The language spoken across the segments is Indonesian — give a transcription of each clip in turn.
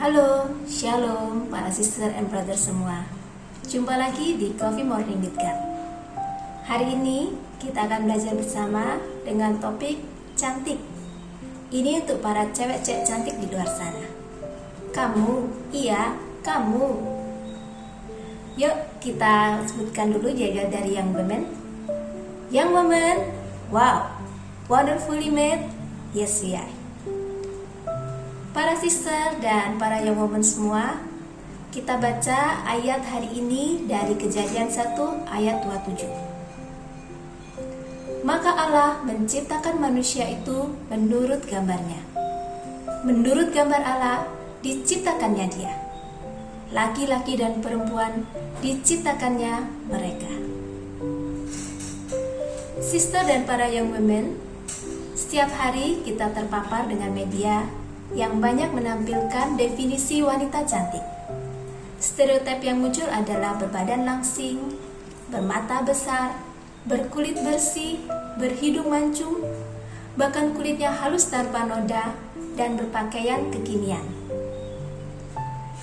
Halo, Shalom para sister and brother semua. Jumpa lagi di Coffee Morning with God. Hari ini kita akan belajar bersama dengan topik cantik. Ini untuk para cewek-cewek cantik di luar sana. Kamu, iya, kamu. Yuk kita sebutkan dulu jaga dari young women. Young woman, wow, wonderfully made. Yes, we are. Para sister dan para young woman semua, kita baca ayat hari ini dari Kejadian 1 ayat 27. Maka Allah menciptakan manusia itu menurut gambarnya. Menurut gambar Allah diciptakannya dia. Laki-laki dan perempuan diciptakannya mereka. Sister dan para young women, setiap hari kita terpapar dengan media yang banyak menampilkan definisi wanita cantik. Stereotip yang muncul adalah berbadan langsing, bermata besar, berkulit bersih, berhidung mancung, bahkan kulitnya halus tanpa noda, dan berpakaian kekinian.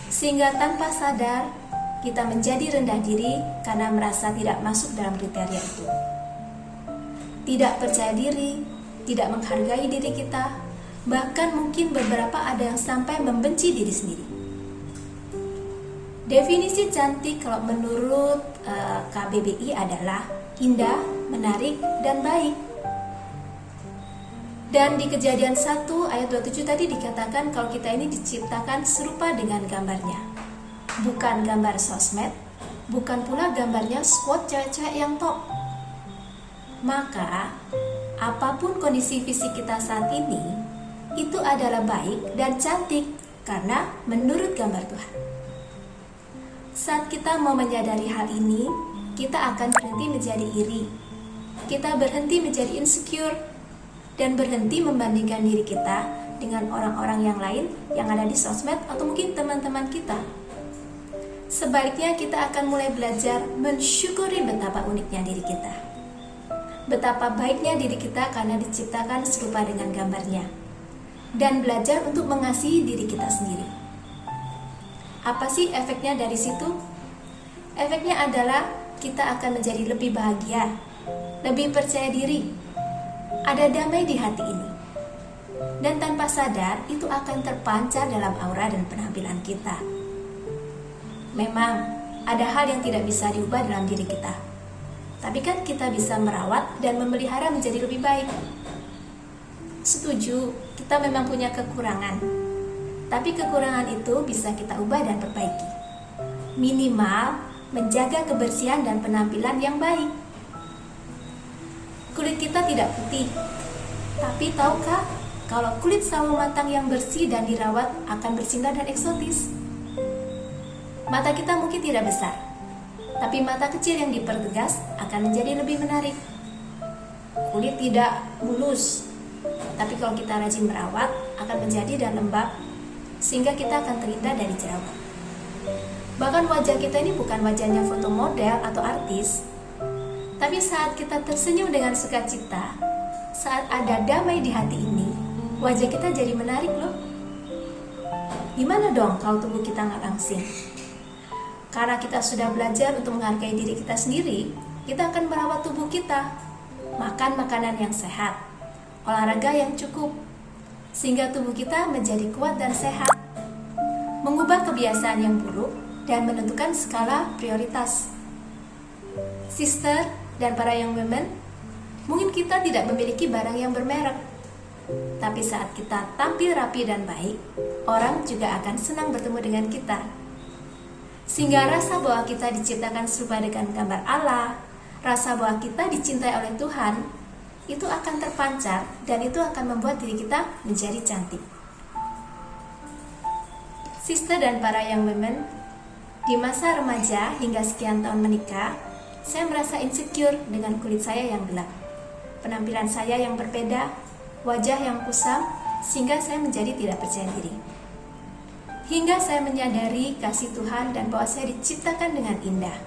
Sehingga tanpa sadar, kita menjadi rendah diri karena merasa tidak masuk dalam kriteria itu. Tidak percaya diri, tidak menghargai diri kita, bahkan mungkin beberapa ada yang sampai membenci diri sendiri. Definisi cantik kalau menurut KBBI adalah indah, menarik, dan baik. Dan di Kejadian 1 ayat 27 tadi dikatakan kalau kita ini diciptakan serupa dengan gambarnya. Bukan gambar sosmed, bukan pula gambarnya squad cewek-cewek yang top. Maka, apapun kondisi fisik kita saat ini, itu adalah baik dan cantik karena menurut gambar Tuhan. Saat kita mau menyadari hal ini, kita akan berhenti menjadi iri. Kita berhenti menjadi insecure dan berhenti membandingkan diri kita dengan orang-orang yang lain yang ada di sosmed atau mungkin teman-teman kita. Sebaliknya, kita akan mulai belajar mensyukuri betapa uniknya diri kita. Betapa baiknya diri kita karena diciptakan serupa dengan gambarnya. Dan belajar untuk mengasihi diri kita sendiri. Apa sih efeknya dari situ? Efeknya adalah kita akan menjadi lebih bahagia, lebih percaya diri, ada damai di hati ini. Dan tanpa sadar, itu akan terpancar dalam aura dan penampilan kita. Memang, ada hal yang tidak bisa diubah dalam diri kita. Tapi kan kita bisa merawat dan memelihara menjadi lebih baik. Setuju, kita memang punya kekurangan. Tapi kekurangan itu bisa kita ubah dan perbaiki. Minimal, menjaga kebersihan dan penampilan yang baik. Kulit kita tidak putih. Tapi tahukah, kalau kulit sawo matang yang bersih dan dirawat akan bersinar dan eksotis. Mata kita mungkin tidak besar, tapi mata kecil yang dipertegas akan menjadi lebih menarik. Kulit tidak mulus, tapi kalau kita rajin merawat, akan menjadi dan lembab, sehingga kita akan terhindar dari jerawat. Bahkan wajah kita ini bukan wajahnya foto model atau artis, tapi saat kita tersenyum dengan sukacita, saat ada damai di hati ini, wajah kita jadi menarik loh. Gimana dong kalau tubuh kita nggak langsing? Karena kita sudah belajar untuk menghargai diri kita sendiri, kita akan merawat tubuh kita, makan makanan yang sehat, olahraga yang cukup, sehingga tubuh kita menjadi kuat dan sehat, mengubah kebiasaan yang buruk, dan menentukan skala prioritas. Sister dan para young women, mungkin kita tidak memiliki barang yang bermerek, tapi saat kita tampil rapi dan baik, orang juga akan senang bertemu dengan kita. Sehingga rasa bahwa kita diciptakan serupa dengan gambar Allah, rasa bahwa kita dicintai oleh Tuhan, itu akan terpancar dan itu akan membuat diri kita menjadi cantik. Sister dan para young women, di masa remaja hingga sekian tahun menikah, saya merasa insecure dengan kulit saya yang gelap, penampilan saya yang berbeda, wajah yang kusam, sehingga saya menjadi tidak percaya diri. Hingga saya menyadari kasih Tuhan dan bahwa saya diciptakan dengan indah.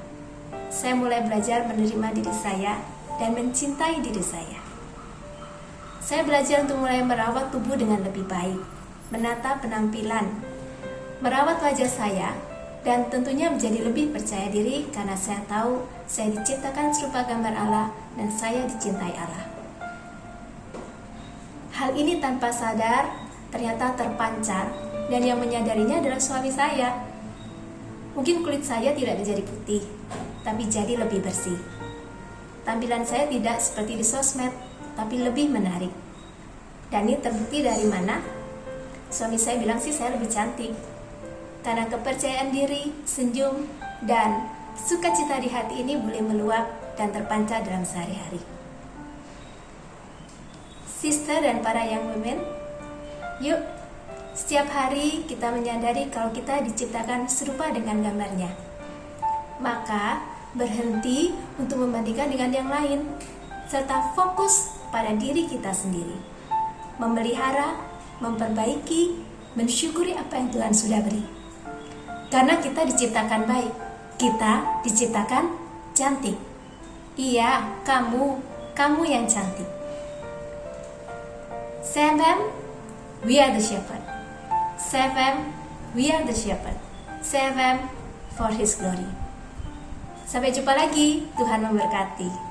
Saya mulai belajar menerima diri saya dan mencintai diri saya. Saya belajar untuk mulai merawat tubuh dengan lebih baik, menata penampilan, merawat wajah saya, dan tentunya menjadi lebih percaya diri karena saya tahu saya diciptakan serupa gambar Allah dan saya dicintai Allah. Hal ini tanpa sadar ternyata terpancar, dan yang menyadarinya adalah suami saya. Mungkin kulit saya tidak menjadi putih, tapi jadi lebih bersih. Tampilan saya tidak seperti di sosmed, tapi lebih menarik. Dan ini terbukti dari mana? Suami saya bilang sih saya lebih cantik. Karena kepercayaan diri, senyum, dan sukacita di hati ini boleh meluap dan terpancar dalam sehari-hari. Sister dan para young women, yuk setiap hari kita menyadari kalau kita diciptakan serupa dengan gambarnya. Maka berhenti untuk membandingkan dengan yang lain, serta fokus pada diri kita sendiri. Memelihara, memperbaiki, mensyukuri apa yang Tuhan sudah beri. Karena kita diciptakan baik, kita diciptakan cantik. Iya, kamu yang cantik. Seven, we are the shepherd. Seven, we are the shepherd. Seven, for His glory. Sampai jumpa lagi, Tuhan memberkati.